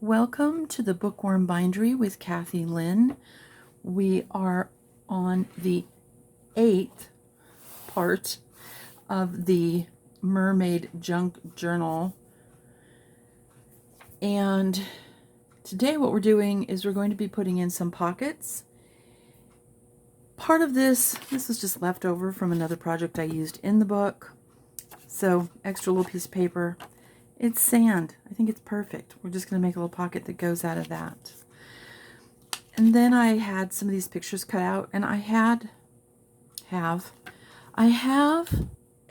Welcome to the Bookworm Bindery with Cathy-Lynn. We are on the 8th part of the Mermaid Junk Journal. And today what we're doing is we're going to be putting in some pockets. Part of this is just left over from another project I used in the book. So extra little piece of paper. It's sand. I think it's perfect. We're just going to make a little pocket that goes out of that. And then I had some of these pictures cut out, and I have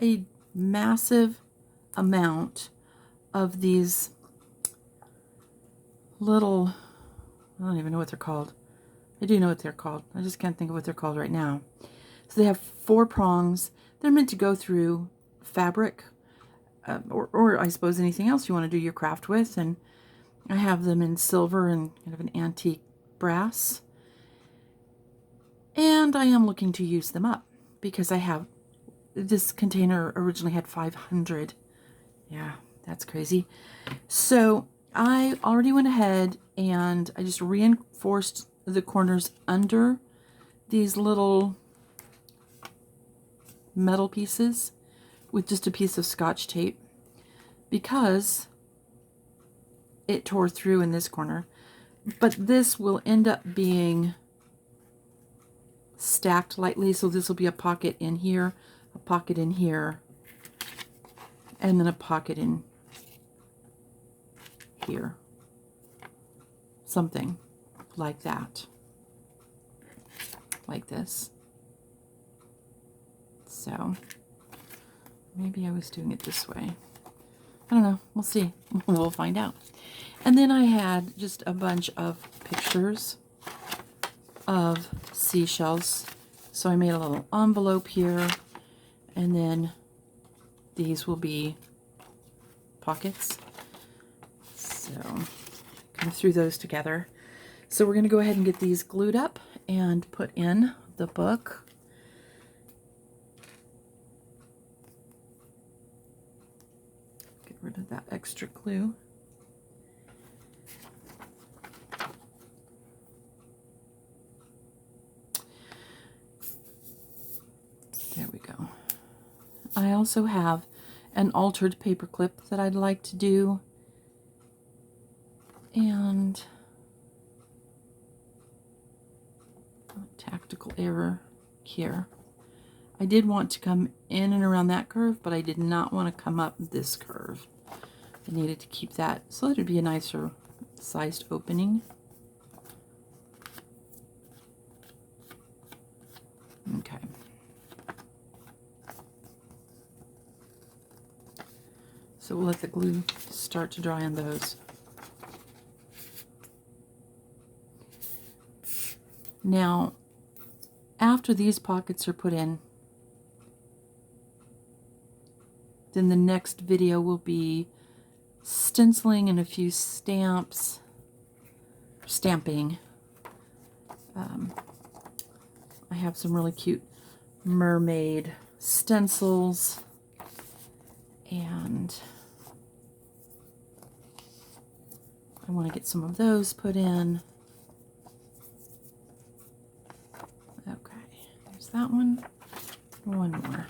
a massive amount of these little, I don't even know what they're called. I do know what they're called. I just can't think of what they're called right now. So they have 4 prongs. They're meant to go through fabric, or I suppose anything else you want to do your craft with. And I have them in silver and kind of an antique brass. And I am looking to use them up because this container originally had 500. Yeah, that's crazy. So I already went ahead and I just reinforced the corners under these little metal pieces with just a piece of Scotch tape because it tore through in this corner. But this will end up being stacked lightly, so this will be a pocket in here, a pocket in here, and then a pocket in here. Something like that. Like this. So maybe I was doing it this way. I don't know. We'll see. We'll find out. And then I had just a bunch of pictures of seashells. So I made a little envelope here. And then these will be pockets. So kind of threw those together. So we're going to go ahead and get these glued up and put in the book. Rid of that extra glue. There we go. I also have an altered paper clip that I'd like to do, and tactical error here. I did want to come in and around that curve, but I did not want to come up this curve. I needed to keep that so that it'd be a nicer sized opening. Okay. So we'll let the glue start to dry on those. Now, after these pockets are put in, then the next video will be stenciling and a few stamps, stamping. I have some really cute mermaid stencils, and I want to get some of those put in. Okay, there's that one. One more.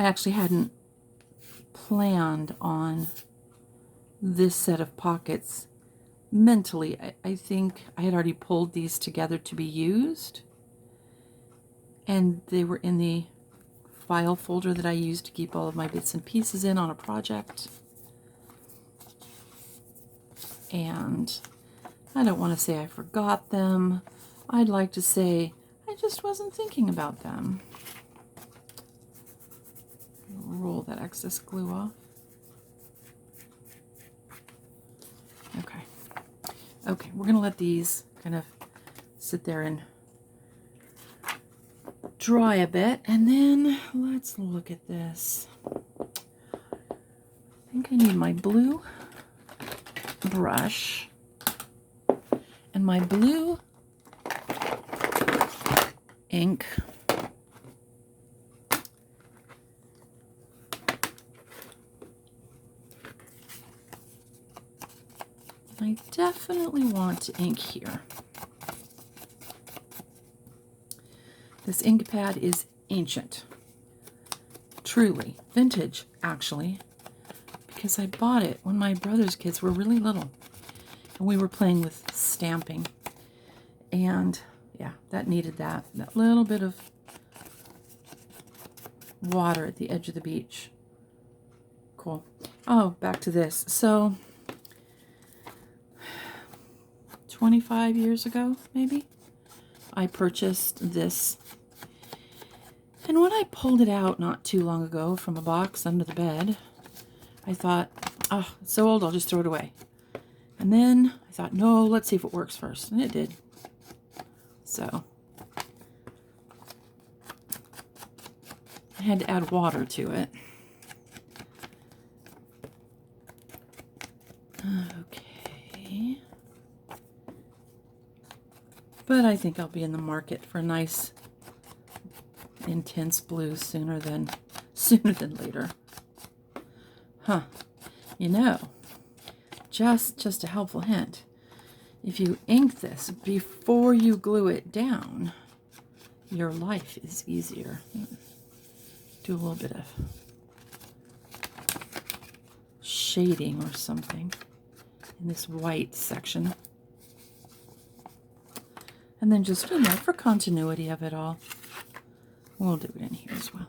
I actually hadn't planned on this set of pockets mentally. I think I had already pulled these together to be used, and they were in the file folder that I used to keep all of my bits and pieces in on a project. And I don't want to say I forgot them. I'd like to say I just wasn't thinking about them. Roll that excess glue off. Okay, we're going to let these kind of sit there and dry a bit, and then let's look at this. I think I need my blue brush and my blue ink I definitely want to ink here. This ink pad is ancient. Truly. Vintage, actually. Because I bought it when my brother's kids were really little. And we were playing with stamping. And yeah, that needed that little bit of water at the edge of the beach. Cool. Oh, back to this. So, 25 years ago, maybe, I purchased this. And when I pulled it out not too long ago from a box under the bed, I thought, oh, it's so old, I'll just throw it away. And then I thought, no, let's see if it works first. And it did. So, I had to add water to it. Okay. But I think I'll be in the market for a nice intense blue sooner than later. Huh. You know, just a helpful hint. If you ink this before you glue it down, your life is easier. Do a little bit of shading or something in this white section. And then just, you know, for continuity of it all, we'll do it in here as well.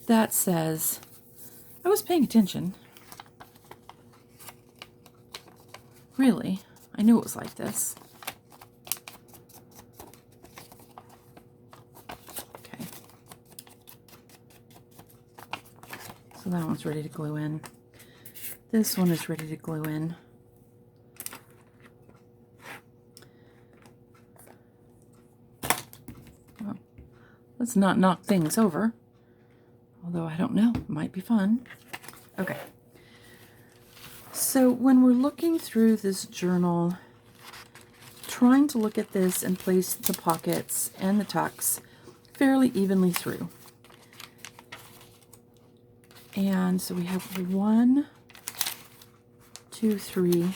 That says, I was paying attention. Really, I knew it was like this. Okay. So that one's ready to glue in. This one is ready to glue in. Well, let's not knock things over. Although I don't know, it might be fun. Okay. So when we're looking through this journal, trying to look at this and place the pockets and the tucks fairly evenly through. And so we have 1, 2, 3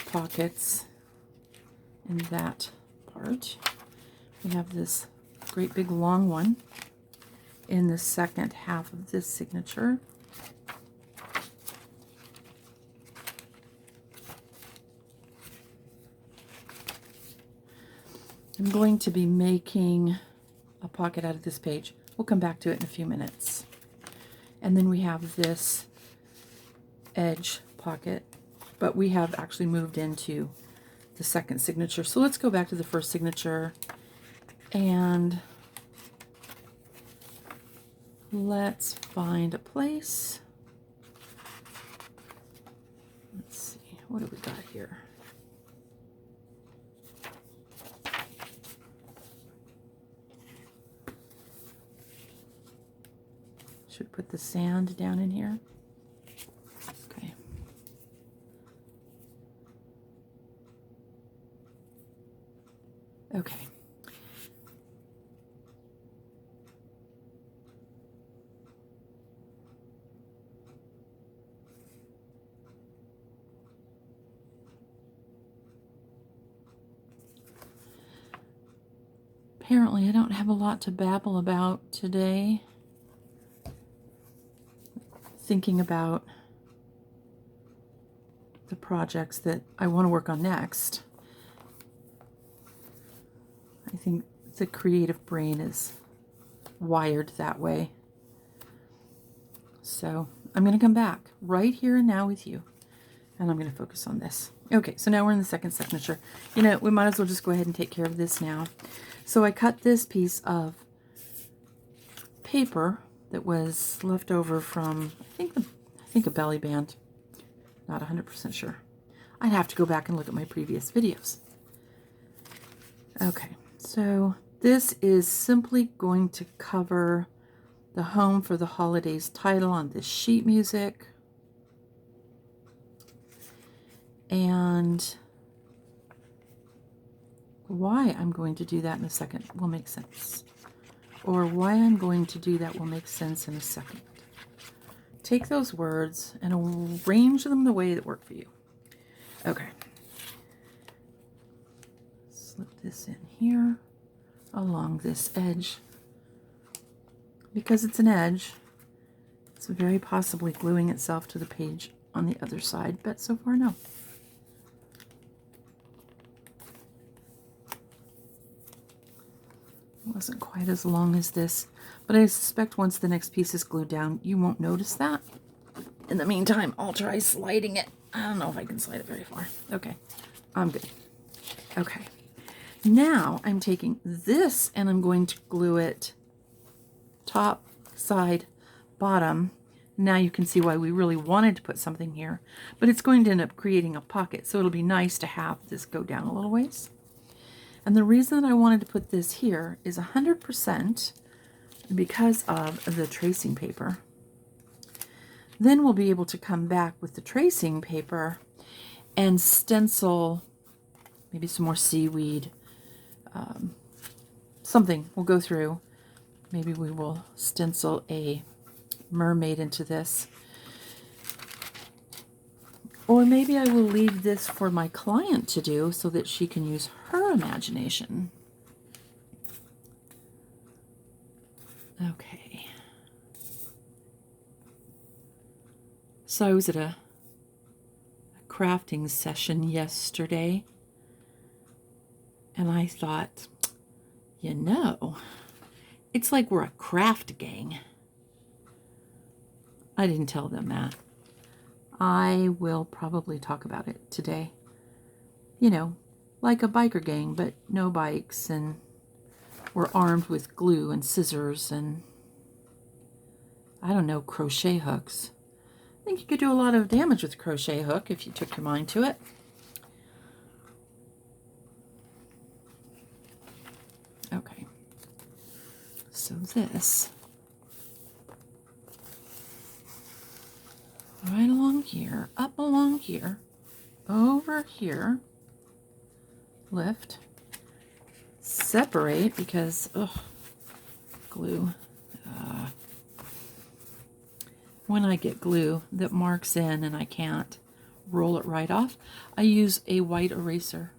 pockets in that part. We have this great big long one in the second half of this signature. I'm going to be making a pocket out of this page. We'll come back to it in a few minutes. And then we have this edge pocket, but we have actually moved into the second signature. So let's go back to the first signature and let's find a place. Let's see, what do we got here? Should put the sand down in here. Okay. Okay. Apparently, I don't have a lot to babble about today. Thinking about the projects that I want to work on next. I think the creative brain is wired that way. So I'm going to come back right here and now with you, and I'm going to focus on this. Okay, so now we're in the second signature. You know, we might as well just go ahead and take care of this now. So I cut this piece of paper that was left over from, I think a belly band. Not 100% sure. I'd have to go back and look at my previous videos. Okay, so this is simply going to cover the Home for the Holidays title on this sheet music. And why I'm going to do that in a second will make sense. Or why I'm going to do that will make sense in a second. take those words and arrange them the way that work for you. Okay. Slip this in here along this edge. Because it's an edge, it's very possibly gluing itself to the page on the other side, but so far no. It wasn't quite as long as this, but I suspect once the next piece is glued down, you won't notice that. In the meantime, I'll try sliding it. I don't know if I can slide it very far. Okay, I'm good. Okay, now I'm taking this and I'm going to glue it top, side, bottom. Now you can see why we really wanted to put something here, but it's going to end up creating a pocket, so it'll be nice to have this go down a little ways. And the reason that I wanted to put this here is 100% because of the tracing paper. Then we'll be able to come back with the tracing paper and stencil maybe some more seaweed, something we'll go through. Maybe we will stencil a mermaid into this. Or maybe I will leave this for my client to do so that she can use her imagination. Okay. So I was at a crafting session yesterday, and I thought, you know, it's like we're a craft gang. I didn't tell them that. I will probably talk about it today. You know, like a biker gang, but no bikes, and we're armed with glue and scissors and, I don't know, crochet hooks. I think you could do a lot of damage with a crochet hook if you took your mind to it. Okay. So this, right along here, up along here, over here, lift, separate because, glue. When I get glue that marks in and I can't roll it right off, I use a white eraser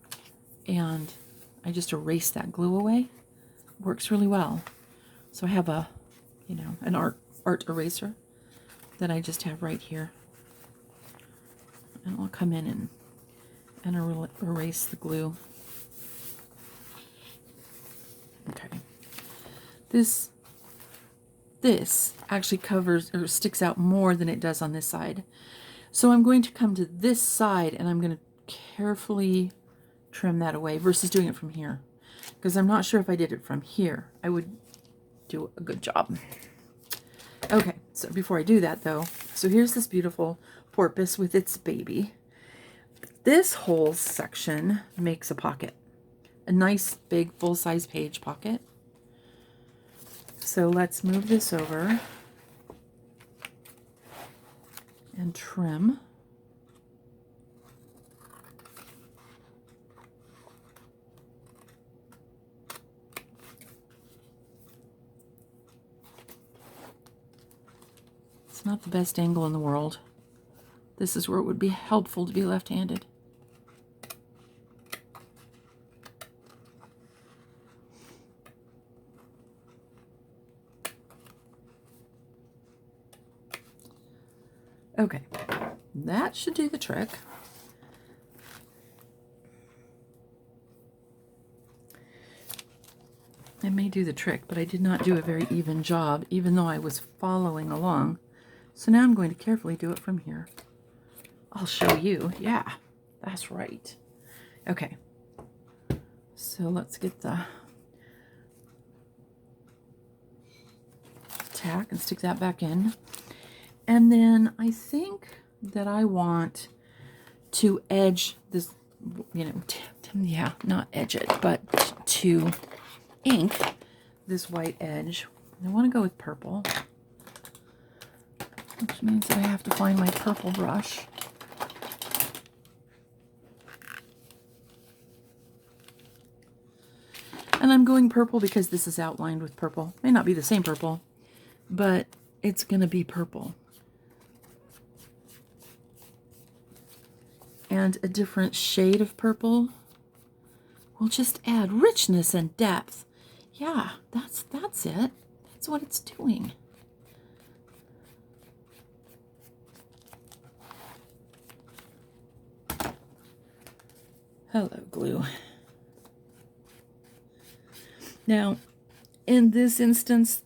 and I just erase that glue away. Works really well. So I have a, you know, an art eraser that I just have right here. And I'll come in and erase the glue. Okay. This actually covers or sticks out more than it does on this side. So I'm going to come to this side and I'm going to carefully trim that away versus doing it from here. Because I'm not sure if I did it from here, I would do a good job. Okay, so before I do that though, so here's this beautiful porpoise with its baby. This whole section makes a pocket. A nice big full-size page pocket. So let's move this over and trim. It's not the best angle in the world. This is where it would be helpful to be left-handed. Okay, that should do the trick. It may do the trick, but I did not do a very even job, even though I was following along. So now I'm going to carefully do it from here. I'll show you. Yeah, that's right. Okay, so let's get the tack and stick that back in. And then I think that I want to edge this, you know, yeah, not edge it, but to ink this white edge. I want to go with purple, which means that I have to find my purple brush. And I'm going purple because this is outlined with purple. May not be the same purple, but it's going to be purple. and a different shade of purple will just add richness and depth. Yeah, that's it. That's what it's doing. Hello, glue. Now, in this instance,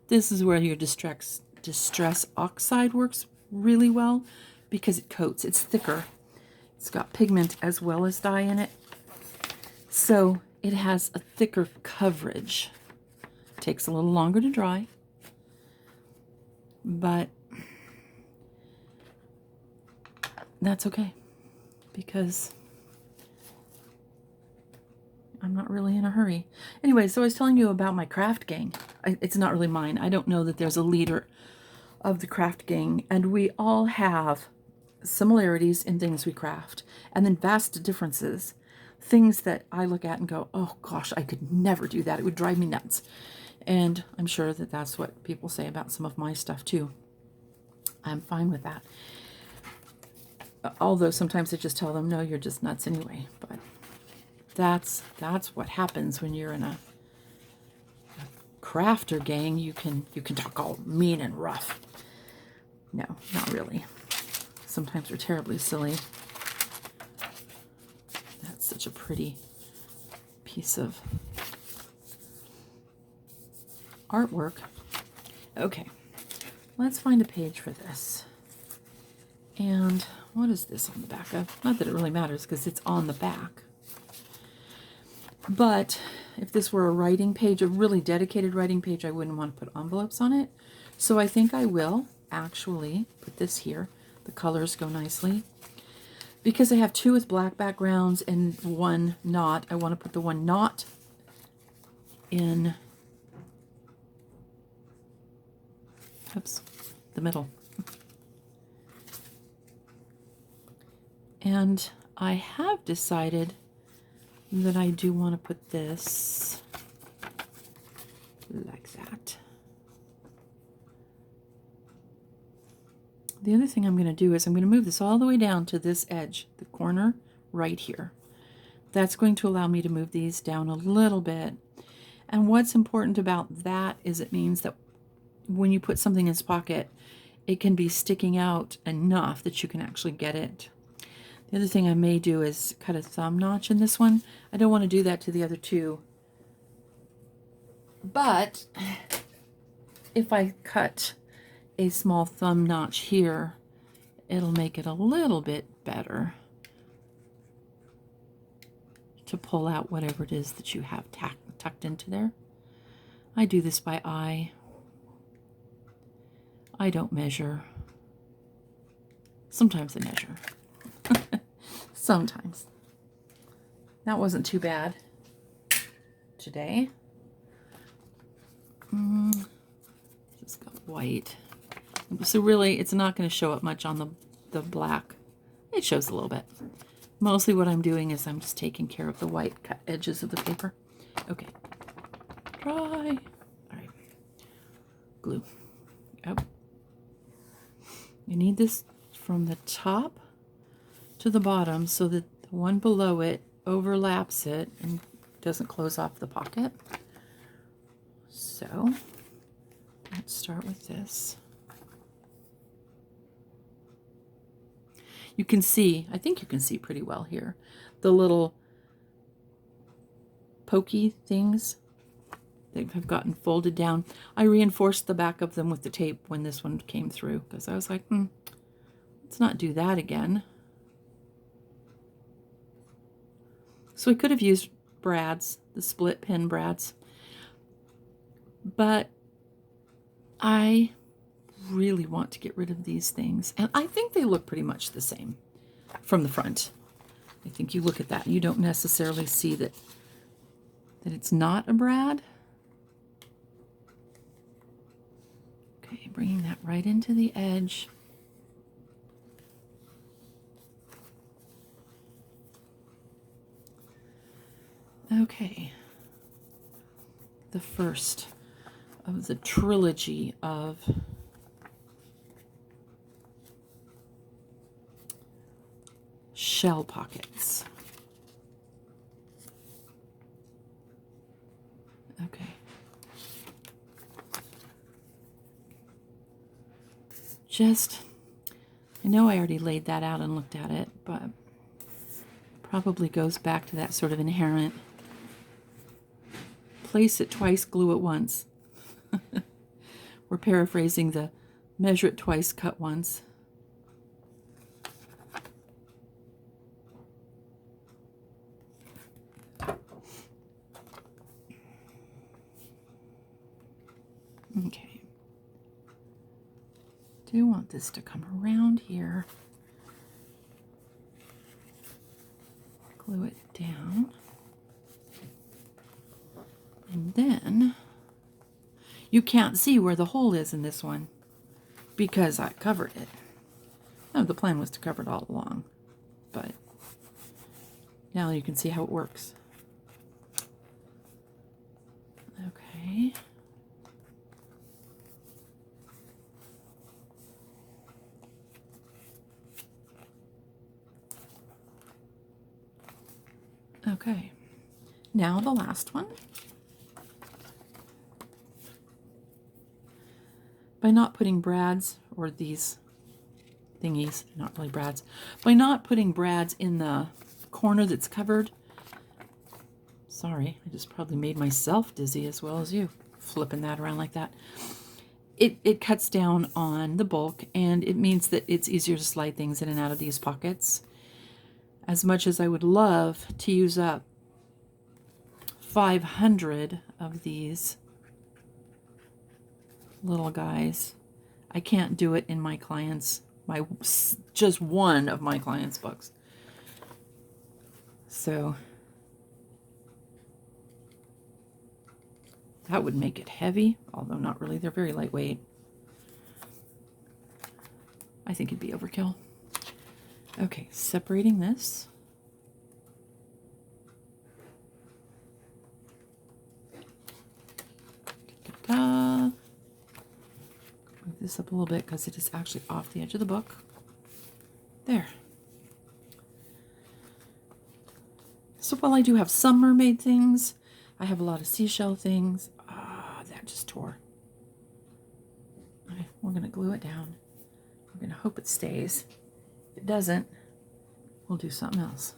this is where your distress oxide works really well because it coats. It's thicker. It's got pigment as well as dye in it. So it has a thicker coverage. Takes a little longer to dry, but that's okay because I'm not really in a hurry. Anyway, so I was telling you about my craft gang. It's not really mine. I don't know that there's a leader of the craft gang, and we all have similarities in things we craft, and then vast differences. Things that I look at and go, oh gosh, I could never do that. It would drive me nuts. And I'm sure that that's what people say about some of my stuff too. I'm fine with that. Although sometimes I just tell them, no, you're just nuts anyway. But that's what happens when you're in a crafter gang. You can talk all mean and rough. No, not really. Sometimes we're terribly silly. That's such a pretty piece of artwork. Okay, let's find a page for this. And what is this on the back of? Not that it really matters because it's on the back. But if this were a writing page, a really dedicated writing page, I wouldn't want to put envelopes on it. So I think I will actually put this here. The colors go nicely. Because I have two with black backgrounds and one not, I want to put the one not in, oops, the middle. And I have decided that I do want to put this like that. The other thing I'm going to do is I'm going to move this all the way down to this edge, the corner right here. That's going to allow me to move these down a little bit. And what's important about that is it means that when you put something in its pocket, it can be sticking out enough that you can actually get it. The other thing I may do is cut a thumb notch in this one. I don't want to do that to the other two. But if I cut a small thumb notch here, it'll make it a little bit better to pull out whatever it is that you have tucked into there. I do this by eye. I don't measure. Sometimes I measure. Sometimes. That wasn't too bad today. Just got white. So really, it's not going to show up much on the black. It shows a little bit. Mostly what I'm doing is I'm just taking care of the white cut edges of the paper. Okay. Dry. All right. Glue. Oh. You need this from the top to the bottom so that the one below it overlaps it and doesn't close off the pocket. So let's start with this. You can see, I think you can see pretty well here, the little pokey things that have gotten folded down. I reinforced the back of them with the tape when this one came through because I was like, let's not do that again. So I could have used brads, the split pin brads, but I really want to get rid of these things. And I think they look pretty much the same from the front. I think you look at that and you don't necessarily see that it's not a brad. Okay, bringing that right into the edge. Okay, the first of the trilogy of shell pockets. Okay. I know I already laid that out and looked at it, but probably goes back to that sort of inherent place it twice, glue it once. We're paraphrasing the measure it twice, cut once. Okay. Do want this to come around here. Glue it down. And then you can't see where the hole is in this one because I covered it. No, the plan was to cover it all along, but now you can see how it works. Okay. Okay. Now the last one. By not putting brads, or these thingies, not really brads, by not putting brads in the corner that's covered, sorry, I just probably made myself dizzy as well as you, flipping that around like that. It cuts down on the bulk, and it means that it's easier to slide things in and out of these pockets. As much as I would love to use up 500 of these little guys, I can't do it in my clients, just one of my clients' books. So that would make it heavy, although not really. They're very lightweight. I think it'd be overkill. Okay, separating this. Move this up a little bit because it is actually off the edge of the book. There. So while I do have some mermaid things, I have a lot of seashell things. Ah, that just tore. Okay, we're going to glue it down. We're going to hope it stays. If it doesn't, we'll do something else.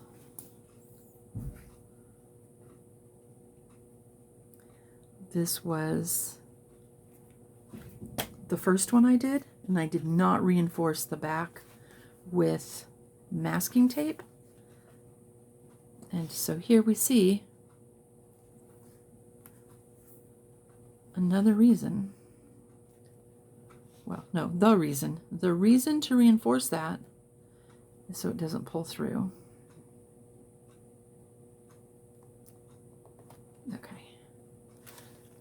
This was the first one I did, and I did not reinforce the back with masking tape. And so here we see another reason. Well, no, the reason. The reason to reinforce that is so it doesn't pull through. Okay.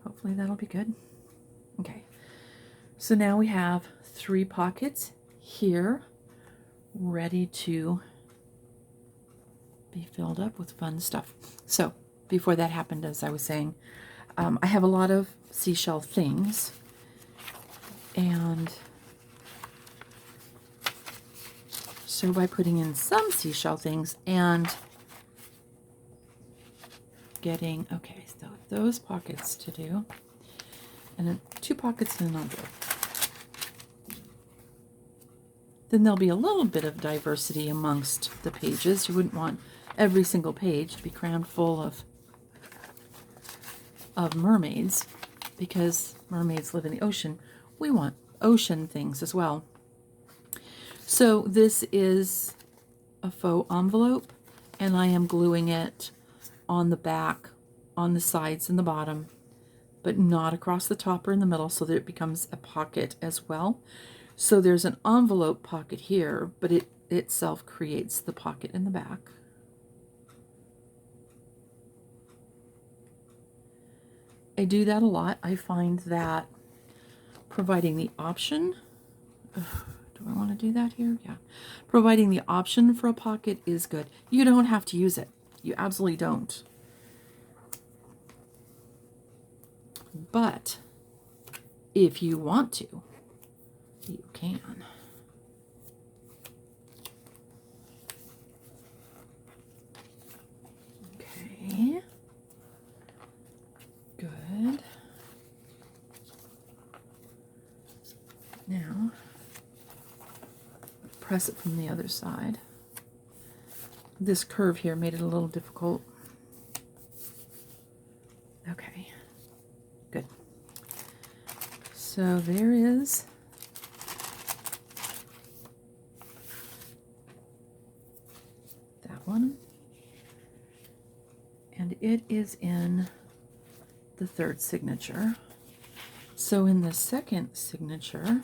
Hopefully that'll be good. Okay. So now we have 3 pockets here ready to be filled up with fun stuff. So before that happened, as I was saying, I have a lot of seashell things, and so by putting in some seashell things and getting, okay, so those pockets to do, and then 2 pockets in an envelope. Then there'll be a little bit of diversity amongst the pages. You wouldn't want every single page to be crammed full of mermaids, because mermaids live in the ocean. We want ocean things as well. So this is a faux envelope, and I am gluing it on the back, on the sides and the bottom, but not across the top or in the middle, so that it becomes a pocket as well. So there's an envelope pocket here, but it itself creates the pocket in the back. I do that a lot. I find that providing the option, do I want to do that here? Yeah. Providing the option for a pocket is good. You don't have to use it. You absolutely don't. But if you want to, you can. press it from the other side. This curve here made it a little difficult. Okay, good. So there is that one. And it is in the third signature. So in the second signature,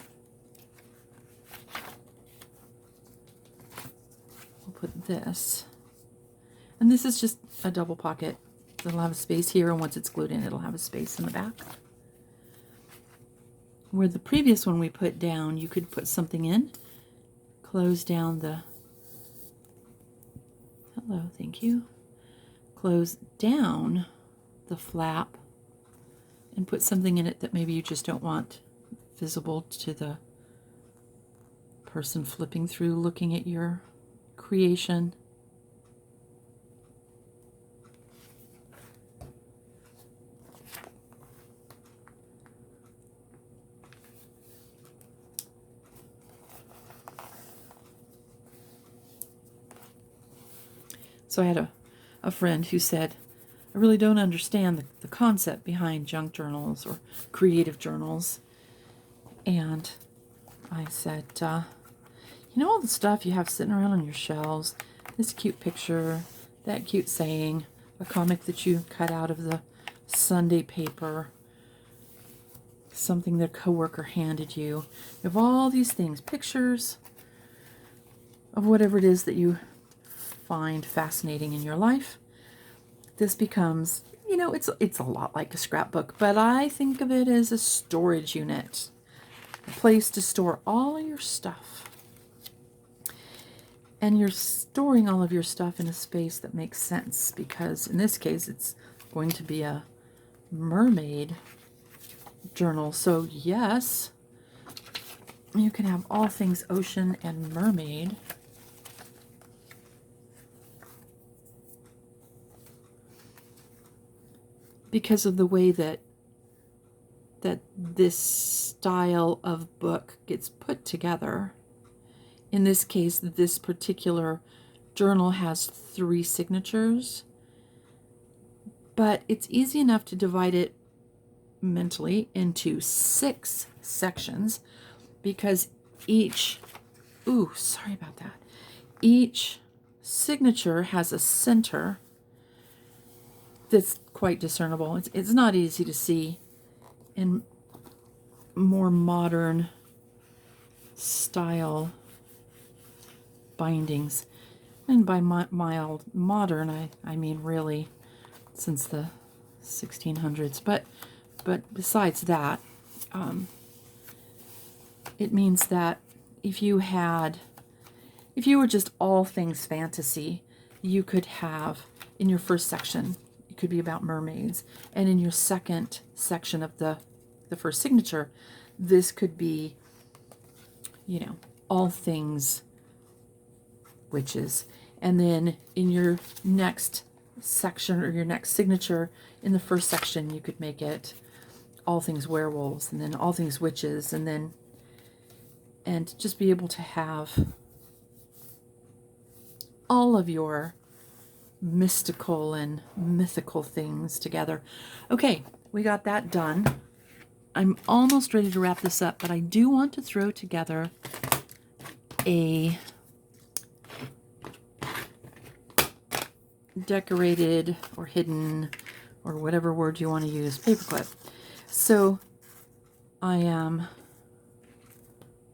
we'll put this. And this is just a double pocket. It'll have a space here, and once it's glued in, it'll have a space in the back. Where the previous one we put down, you could put something in, close down the, hello, thank you, close down the flap and put something in it that maybe you just don't want visible to the person flipping through looking at your creation. So I had a friend who said, I really don't understand the concept behind junk journals or creative journals. And I said, you know all the stuff you have sitting around on your shelves, this cute picture, that cute saying, a comic that you cut out of the Sunday paper, something that a coworker handed you. You have all these things, pictures of whatever it is that you find fascinating in your life. This becomes, you know, it's a lot like a scrapbook, but I think of it as a storage unit, a place to store all of your stuff. And you're storing all of your stuff in a space that makes sense, because in this case it's going to be a mermaid journal. So yes, you can have all things ocean and mermaid. Because of the way that this style of book gets put together. In this case, this particular journal has 3 signatures, but it's easy enough to divide it mentally into 6 sections, because each, sorry about that, each signature has a center that's quite discernible. It's not easy to see in more modern style bindings. And by mild modern, I mean really since the 1600s. But besides that, it means that if you were just all things fantasy, you could have in your first section, it could be about mermaids, and in your second section of the first signature, this could be, you know, all things witches. And then in your next section, or your next signature, in the first section, you could make it all things werewolves, and then all things witches, and just be able to have all of your mystical and mythical things together. Okay, we got that done. I'm almost ready to wrap this up, but I do want to throw together a decorated or hidden, or whatever word you want to use, paperclip. So I am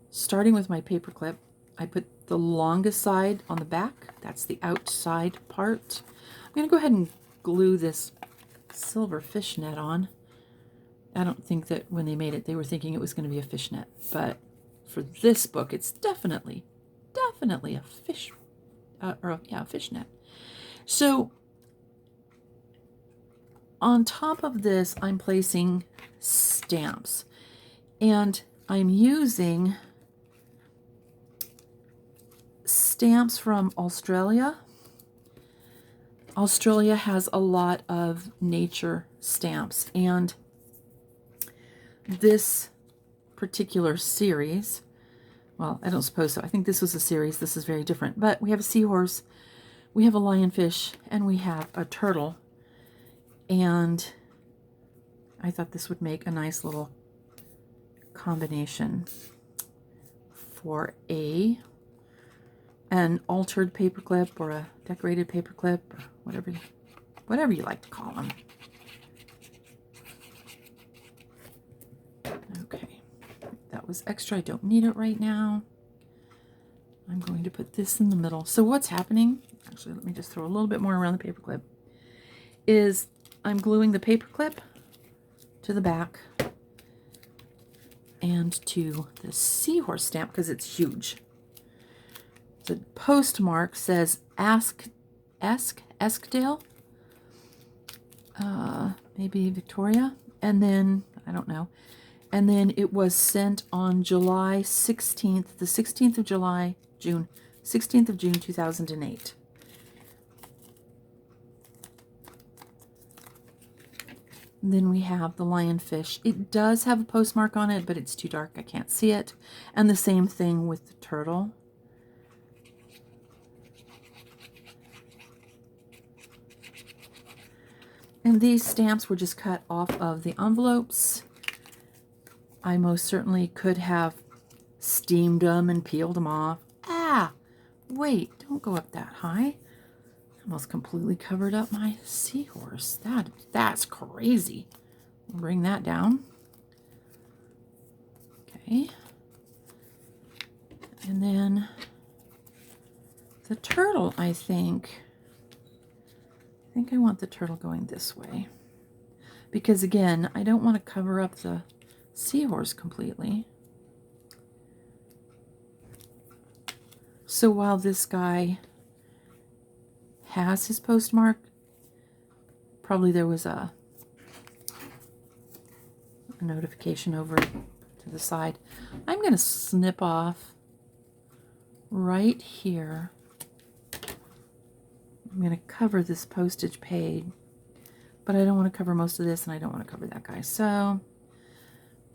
starting with my paperclip. I put the longest side on the back. That's the outside part. I'm going to go ahead and glue this silver fishnet on. I don't think that when they made it, they were thinking it was going to be a fishnet. But for this book, it's definitely a fish, a fishnet. So on top of this, I'm placing stamps. And I'm using stamps from Australia. Australia has a lot of nature stamps, and this particular series Well, I don't suppose so. I think this was a series. This is very different. But we have a seahorse, we have a lionfish, and we have a turtle. And I thought this would make a nice little combination for an altered paperclip or a decorated paperclip or whatever you like to call them. Okay, that was extra. I don't need it right now. I'm going to put this in the middle. So what's happening, actually, let me just throw a little bit more around the paperclip, is I'm gluing the paperclip to the back and to the seahorse stamp because it's huge. The postmark says Eskdale, maybe Victoria, and then, I don't know, and then it was sent on July 16th, the 16th of July, June, 16th of June, 2008. And then we have the lionfish. It does have a postmark on it, but it's too dark. I can't see it. And the same thing with the turtle. And these stamps were just cut off of the envelopes. I most certainly could have steamed them and peeled them off. Ah, wait, don't go up that high. Almost completely covered up my seahorse. That's crazy. I'll bring that down. Okay. And then the turtle, I think I want the turtle going this way. Because again, I don't want to cover up the seahorse completely. So while this guy has his postmark, probably there was a notification over to the side. I'm going to snip off right here. I'm going to cover this postage paid, but I don't want to cover most of this, and I don't want to cover that guy. So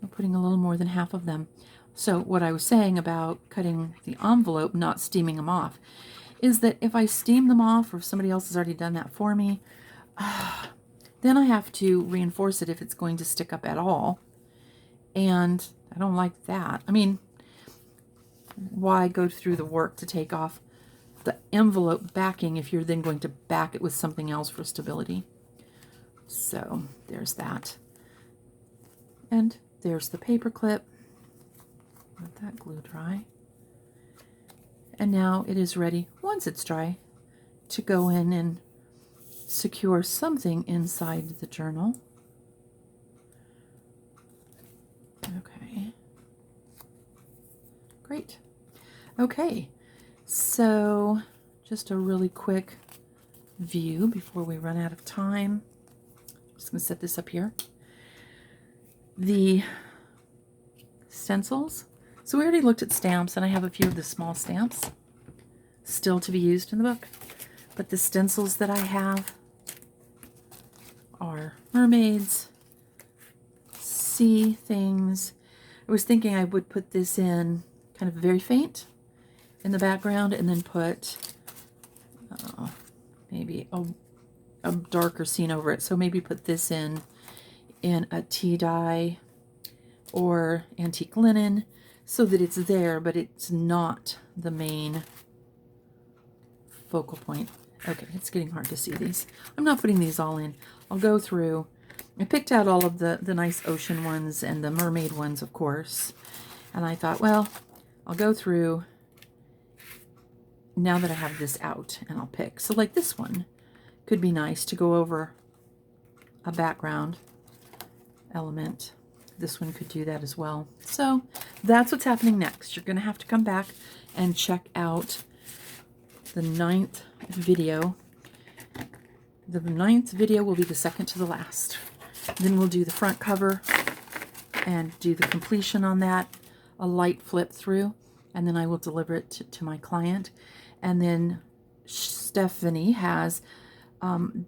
I'm putting a little more than half of them. So what I was saying about cutting the envelope, not steaming them off, is that if I steam them off, or if somebody else has already done that for me, then I have to reinforce it if it's going to stick up at all. And I don't like that. I mean, why go through the work to take off the envelope backing if you're then going to back it with something else for stability? So there's that. And there's the paper clip. Let that glue dry. And now it is ready, once it's dry, to go in and secure something inside the journal. Okay. Great. Okay. So just a really quick view before we run out of time. I'm just going to set this up here. The stencils. So we already looked at stamps, and I have a few of the small stamps still to be used in the book. But the stencils that I have are mermaids, sea things. I was thinking I would put this in kind of very faint in the background, and then put maybe a darker scene over it. So maybe put this in a tea dye or antique linen, so that it's there, but it's not the main focal point. Okay, it's getting hard to see these. I'm not putting these all in. I'll go through. I picked out all of the nice ocean ones and the mermaid ones, of course. And I thought, well, I'll go through now that I have this out, and I'll pick. So like this one could be nice to go over a background element. This one could do that as well. So that's what's happening next. You're going to have to come back and check out the 9th video. The 9th video will be the second to the last. Then we'll do the front cover and do the completion on that, a light flip through, and then I will deliver it to my client. And then Stephanie has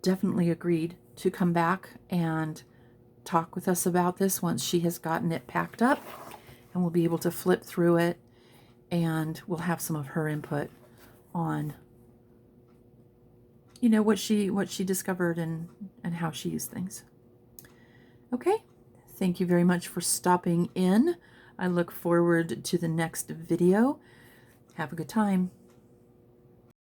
definitely agreed to come back and talk with us about this once she has gotten it packed up, and we'll be able to flip through it and we'll have some of her input on, you know, what she discovered and how she used things. Okay, thank you very much for stopping in. I look forward to the next video. Have a good time.